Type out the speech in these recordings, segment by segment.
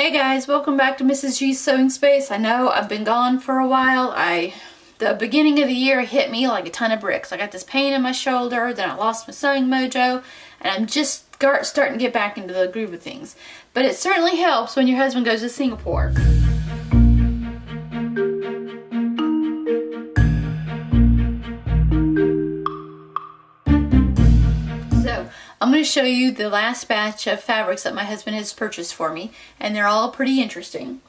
Hey guys, welcome back to Mrs. G's Sewing Space. I know I've been gone for a while. The beginning of the year hit me like a ton of bricks. I got this pain in my shoulder, then I lost my sewing mojo, and I'm just starting to get back into the groove of things. But it certainly helps when your husband goes to Singapore. So I'm going to show you the last batch of fabrics that my husband has purchased for me, and they're all pretty interesting.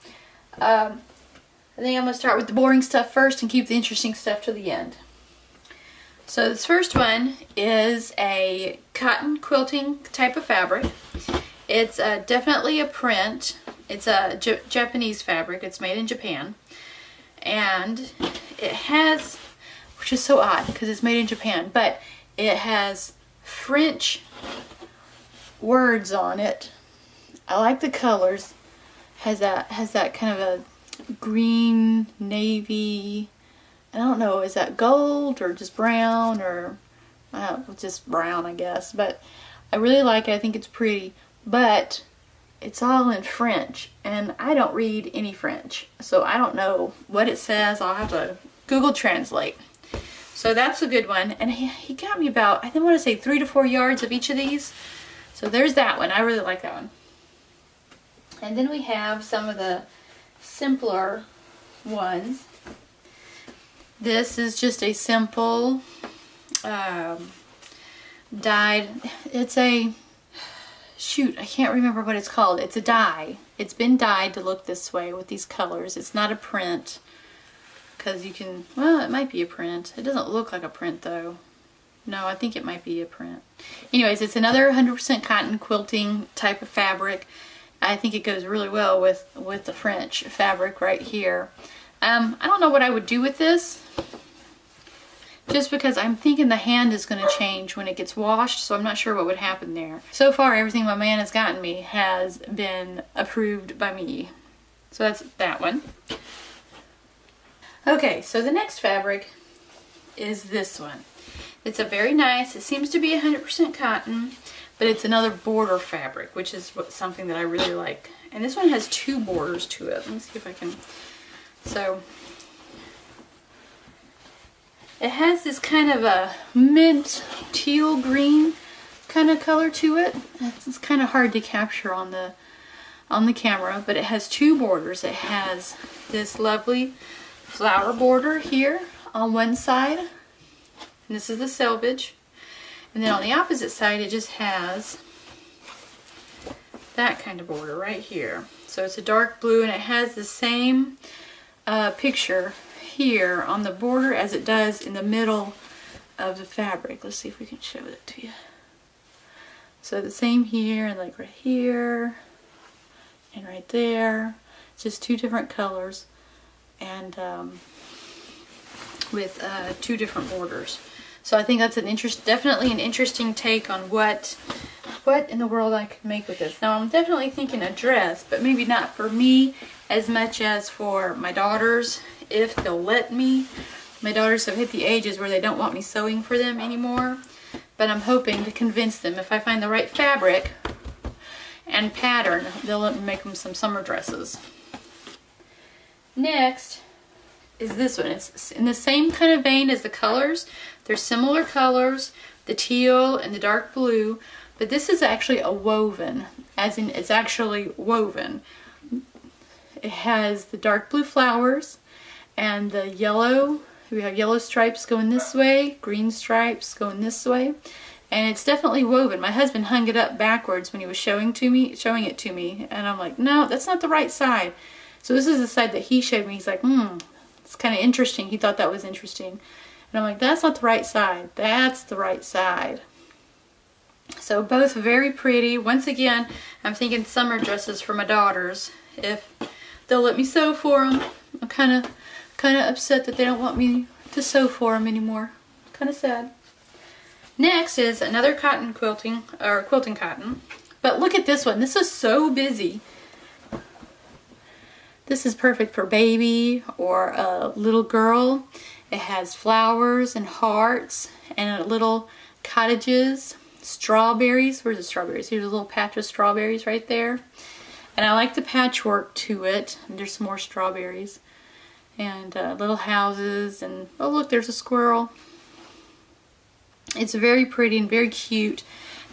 I think I'm going to start with the boring stuff first and keep the interesting stuff to the end. So this first one is a cotton quilting type of fabric. It's definitely a print. It's a Japanese fabric. It's made in Japan. And it has, which is so odd because it's made in Japan, but it has French words on it. I like the colors. Has that kind of a green, navy, I don't know, is that gold or just brown, or just brown, I guess. But I really like it. I think it's pretty, but it's all in French, and I don't read any French, so I don't know what it says. I'll have to Google Translate. So that's a good one, and he got me about, I want to say 3 to 4 yards of each of these. So there's that one. I really like that one. And then we have some of the simpler ones. This is just a simple dyed, it's a, shoot, I can't remember what it's called. It's a dye. It's been dyed to look this way with these colors. It's not a print, because you can, well, it might be a print. It doesn't look like a print though. No, I think it might be a print. Anyways, it's another 100% cotton quilting type of fabric. I think it goes really well with the French fabric right here. I don't know what I would do with this, just because I'm thinking the hand is going to change when it gets washed, so I'm not sure what would happen there. So far, everything my man has gotten me has been approved by me. So that's that one. Okay, so the next fabric is this one. It's a very nice, it seems to be 100% cotton, but it's another border fabric, which is something that I really like. And this one has 2 borders to it. Let me see if I can. So it has this kind of a mint teal green kind of color to it. It's kind of hard to capture on the camera, but it has 2 borders. It has this lovely flower border here on one side, and this is the selvage. And then on the opposite side, it just has that kind of border right here. So it's a dark blue, and it has the same picture here on the border as it does in the middle of the fabric. Let's see if we can show it to you. So the same here, and like right here, and right there. It's just 2 different colors, and with 2 different borders. So I think that's definitely an interesting take on what in the world I could make with this. Now I'm definitely thinking a dress, but maybe not for me as much as for my daughters, if they'll let me. My daughters have hit the ages where they don't want me sewing for them anymore, but I'm hoping to convince them, if I find the right fabric and pattern, they'll let me make them some summer dresses. Next is this one. It's in the same kind of vein as the colors. They're similar colors, the teal and the dark blue, but this is actually a woven, as in it's actually woven. It has the dark blue flowers and the yellow. We have yellow stripes going this way, green stripes going this way, and it's definitely woven. My husband hung it up backwards when he was showing it to me, and I'm like, no, that's not the right side. So this is the side that he showed me. He's like, it's kind of interesting. He thought that was interesting. And I'm like, that's not the right side. That's the right side. So both very pretty. Once again, I'm thinking summer dresses for my daughters, if they'll let me sew for them. I'm kind of upset that they don't want me to sew for them anymore. Kind of sad. Next is another cotton quilting, or quilting cotton. But look at this one. This is so busy. This is perfect for baby or a little girl. It has flowers and hearts and little cottages, strawberries. Where's the strawberries? Here's a little patch of strawberries right there. And I like the patchwork to it. And there's some more strawberries and little houses, and oh look, there's a squirrel. It's very pretty and very cute.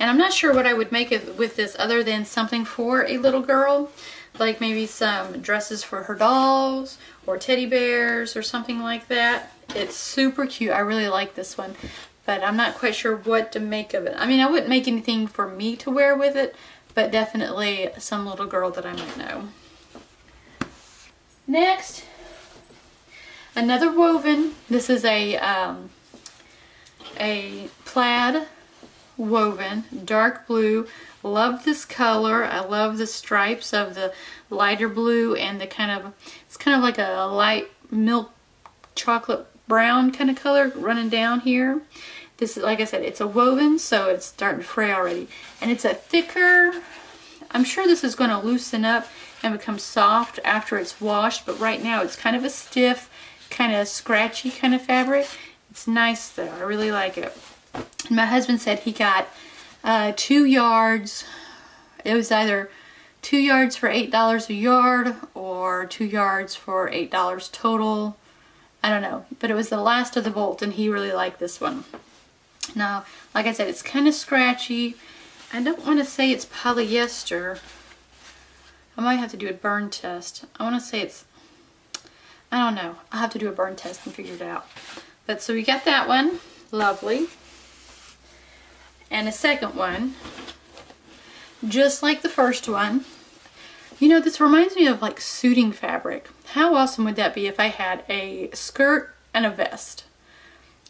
And I'm not sure what I would make it with this other than something for a little girl, like maybe some dresses for her dolls or teddy bears or something like that. It's super cute. I really like this one, but I'm not quite sure what to make of it. I mean, I wouldn't make anything for me to wear with it, but definitely some little girl that I might know. Next, another woven. This is a plaid woven, dark blue. Love this color. I love the stripes of the lighter blue and the it's kind of like a light milk chocolate brown kind of color running down here. This is, like I said, it's a woven, so it's starting to fray already. And it's a thicker, I'm sure this is going to loosen up and become soft after it's washed, but right now it's kind of a stiff, kind of scratchy kind of fabric. It's nice though. I really like it. And my husband said he got 2 yards. It was either 2 yards for $8 a yard or 2 yards for $8 total. I don't know, but it was the last of the bolt and he really liked this one. Now, like I said, it's kind of scratchy. I don't want to say it's polyester. I might have to do a burn test. I want to say it's, I don't know. I'll have to do a burn test and figure it out. But so we got that one. Lovely. And a second one, just like the first one. You know, this reminds me of like suiting fabric. How awesome would that be if I had a skirt and a vest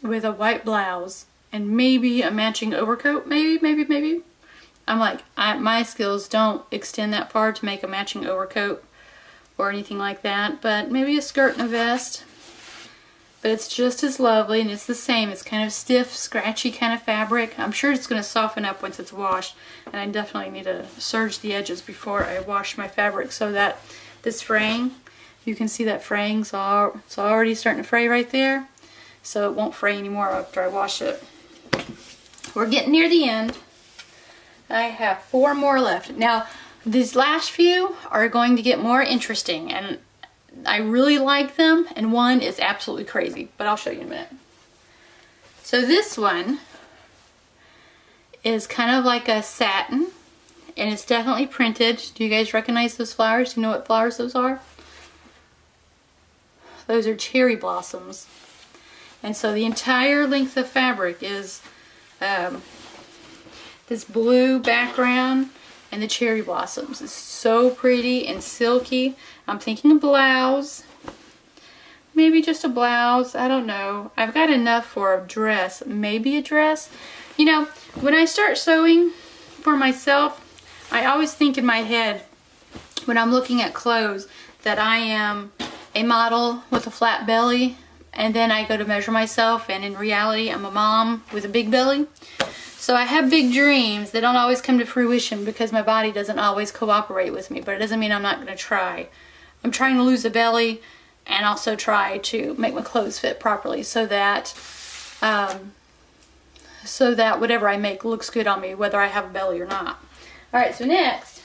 with a white blouse and maybe a matching overcoat? Maybe. I'm like, my skills don't extend that far to make a matching overcoat or anything like that, but maybe a skirt and a vest. But it's just as lovely, and it's the same. It's kind of stiff, scratchy kind of fabric. I'm sure it's going to soften up once it's washed, and I definitely need to serge the edges before I wash my fabric so that this fraying, you can see that fraying's it's already starting to fray right there, so it won't fray anymore after I wash it. We're getting near the end. I have 4 more left. Now, these last few are going to get more interesting, and I really like them, and one is absolutely crazy, but I'll show you in a minute. So this one is kind of like a satin, and it's definitely printed. Do you guys recognize those flowers? Do you know what flowers those are? Those are cherry blossoms. And so the entire length of fabric is this blue background and the cherry blossoms. It's so pretty and silky. I'm thinking a blouse. Maybe just a blouse. I don't know. I've got enough for a dress. Maybe a dress. You know, when I start sewing for myself, I always think in my head when I'm looking at clothes that I am a model with a flat belly, and then I go to measure myself, and in reality I'm a mom with a big belly. So I have big dreams that don't always come to fruition because my body doesn't always cooperate with me, but it doesn't mean I'm not going to try. I'm trying to lose a belly and also try to make my clothes fit properly so that whatever I make looks good on me, whether I have a belly or not. Alright, so next,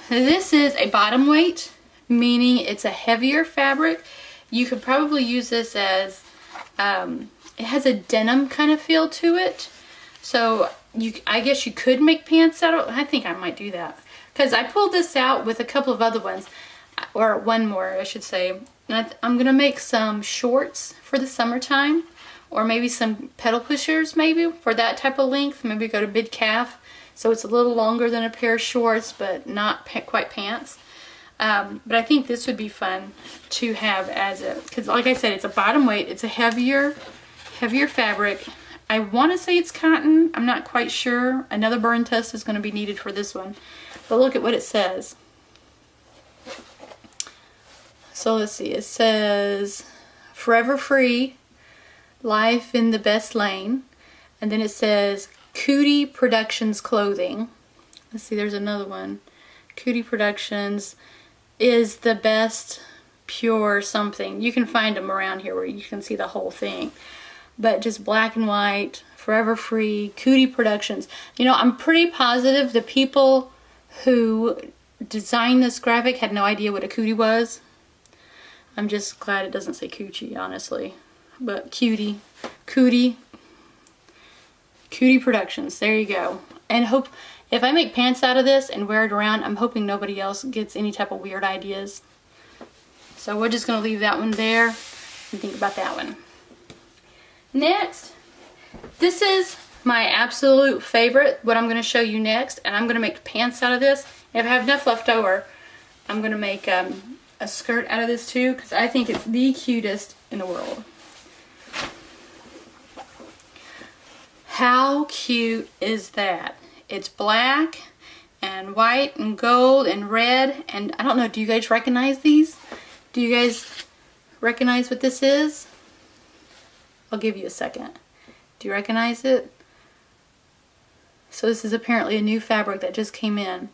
this is a bottom weight, meaning it's a heavier fabric. You could probably use this as it has a denim kind of feel to it, so I guess you could make pants out of it. I think I might do that because I pulled this out with a couple of other ones, or one more I should say. And I'm gonna make some shorts for the summertime, or maybe some pedal pushers maybe for that type of length. Maybe go to mid calf, so it's a little longer than a pair of shorts but not quite pants. But I think this would be fun to have as a, because like I said, it's a bottom weight, it's a heavier fabric. I want to say it's cotton. I'm not quite sure. Another burn test is going to be needed for this one. But look at what it says. So let's see. It says Forever Free, Life in the Best Lane. And then it says Cootie Productions Clothing. Let's see, there's another one. Cootie Productions is the best pure something. You can find them around here where you can see the whole thing. But just black and white, Forever Free, Cootie Productions. You know, I'm pretty positive the people who designed this graphic had no idea what a cootie was. I'm just glad it doesn't say coochie, honestly. But Cootie Productions, there you go. And hope, if I make pants out of this and wear it around, I'm hoping nobody else gets any type of weird ideas. So we're just going to leave that one there and think about that one. Next, this is my absolute favorite, what I'm going to show you next, and I'm going to make pants out of this. If I have enough left over, I'm going to make a skirt out of this too, because I think it's the cutest in the world. How cute is that? It's black and white and gold and red, and I don't know, do you guys recognize these? Do you guys recognize what this is? I'll give you a second. Do you recognize it? So this is apparently a new fabric that just came in.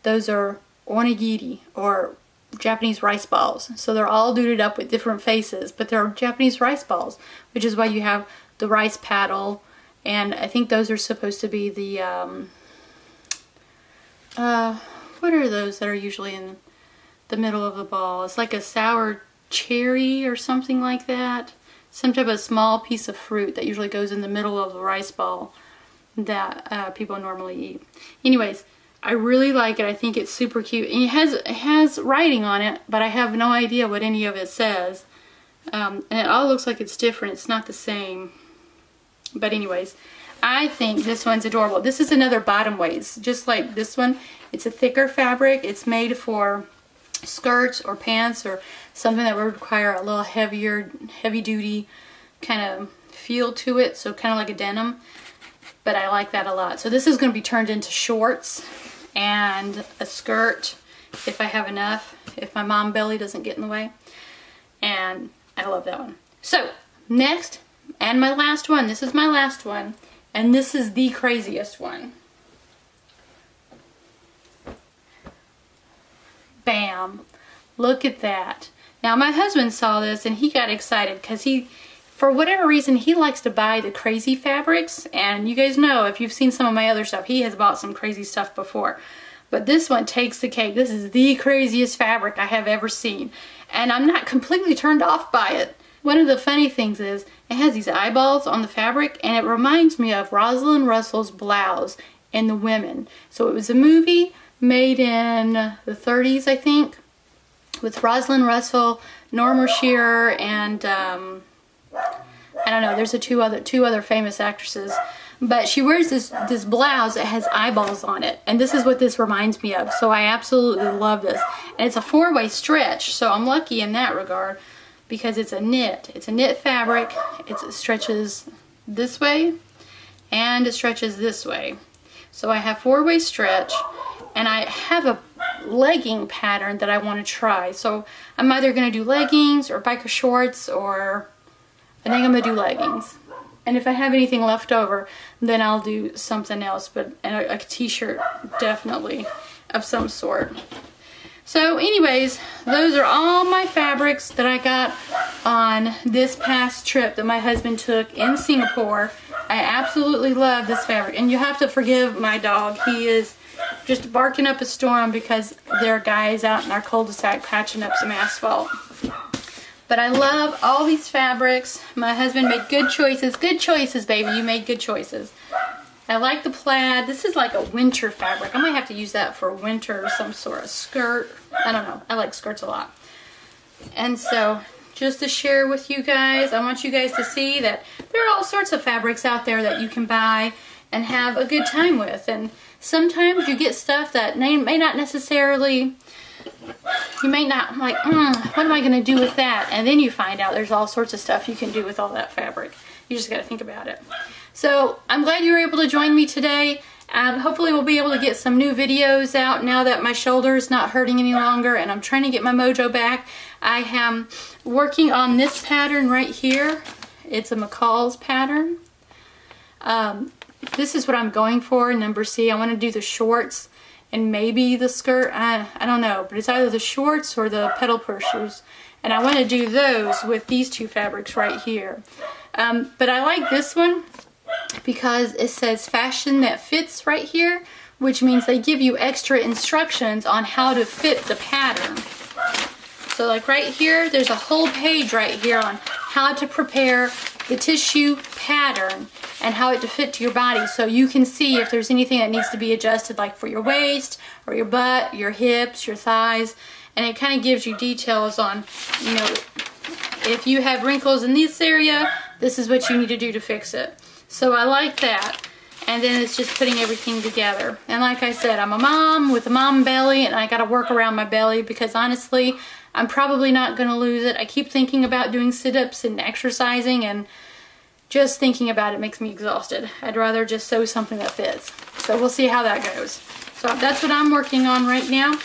Those are onigiri, or Japanese rice balls. So they're all duded up with different faces, but they're Japanese rice balls, which is why you have the rice paddle, and I think those are supposed to be the, what are those that are usually in the middle of the ball? It's like a sour cherry or something like that. Some type of small piece of fruit that usually goes in the middle of the rice ball that people normally eat. Anyways, I really like it. I think it's super cute. And it has writing on it, but I have no idea what any of it says. And it all looks like it's different. It's not the same. But anyways, I think this one's adorable. This is another bottom waist, just like this one. It's a thicker fabric. It's made for skirts or pants or something that would require a little heavier, heavy-duty kind of feel to it. So kind of like a denim. But I like that a lot. So this is going to be turned into shorts and a skirt if I have enough, if my mom belly doesn't get in the way. And I love that one. So next, and my last one, this is my last one, and this is the craziest one. Bam! Look at that. Now my husband saw this and he got excited because for whatever reason, he likes to buy the crazy fabrics, and you guys know, if you've seen some of my other stuff, he has bought some crazy stuff before. But this one takes the cake. This is the craziest fabric I have ever seen, and I'm not completely turned off by it. One of the funny things is, it has these eyeballs on the fabric, and it reminds me of Rosalind Russell's blouse in The Women. So it was a movie made in the 30s, I think, with Rosalind Russell, Norma Shearer, and I don't know, there's two other famous actresses. But she wears this blouse that has eyeballs on it, and this is what this reminds me of. So I absolutely love this. And it's a 4-way stretch, so I'm lucky in that regard because it's a knit. It's a knit fabric. It stretches this way and it stretches this way. So I have 4-way stretch, and I have a legging pattern that I want to try. So I'm either going to do leggings or biker shorts, or I think I'm going to do leggings. And if I have anything left over, then I'll do something else, but a t-shirt definitely of some sort. So anyways, those are all my fabrics that I got on this past trip that my husband took in Singapore. I absolutely love this fabric, and you have to forgive my dog. He is just barking up a storm because there are guys out in our cul-de-sac patching up some asphalt. But I love all these fabrics. My husband made good choices. Good choices, baby. You made good choices. I like the plaid. This is like a winter fabric. I might have to use that for winter or some sort of skirt. I don't know. I like skirts a lot. And so, just to share with you guys, I want you guys to see that there are all sorts of fabrics out there that you can buy and have a good time with. And sometimes you get stuff that may not necessarily... You may not like, what am I going to do with that? And then you find out there's all sorts of stuff you can do with all that fabric. You just got to think about it. So I'm glad you were able to join me today. Hopefully we'll be able to get some new videos out now that my shoulder is not hurting any longer, and I'm trying to get my mojo back. I am working on this pattern right here. It's a McCall's pattern. This is what I'm going for, number C. I want to do the shorts and maybe the skirt. I don't know, but it's either the shorts or the pedal pushers, and I want to do those with these two fabrics right here. But I like this one. because it says fashion that fits right here, which means they give you extra instructions on how to fit the pattern. So like right here, there's a whole page right here on how to prepare the tissue pattern and how it to fit to your body, so you can see if there's anything that needs to be adjusted, like for your waist or your butt, your hips, your thighs. And it kind of gives you details on, you know, if you have wrinkles in this area, this is what you need to do to fix it. So I like that. And then it's just putting everything together. And like I said, I'm a mom with a mom belly, and I got to work around my belly because honestly, I'm probably not going to lose it. I keep thinking about doing sit-ups and exercising, and just thinking about it makes me exhausted. I'd rather just sew something that fits. So we'll see how that goes. So that's what I'm working on right now.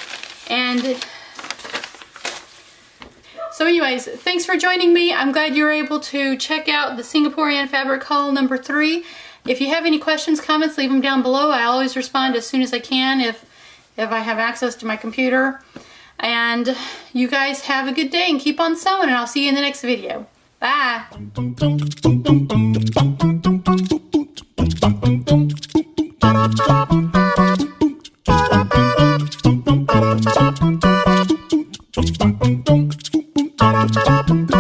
And so anyways, thanks for joining me. I'm glad you were able to check out the Singaporean fabric haul number 3. If you have any questions, comments, leave them down below. I always respond as soon as I can if I have access to my computer. And you guys have a good day and keep on sewing, and I'll see you in the next video. Bye. Ba-da-ba-ba-ba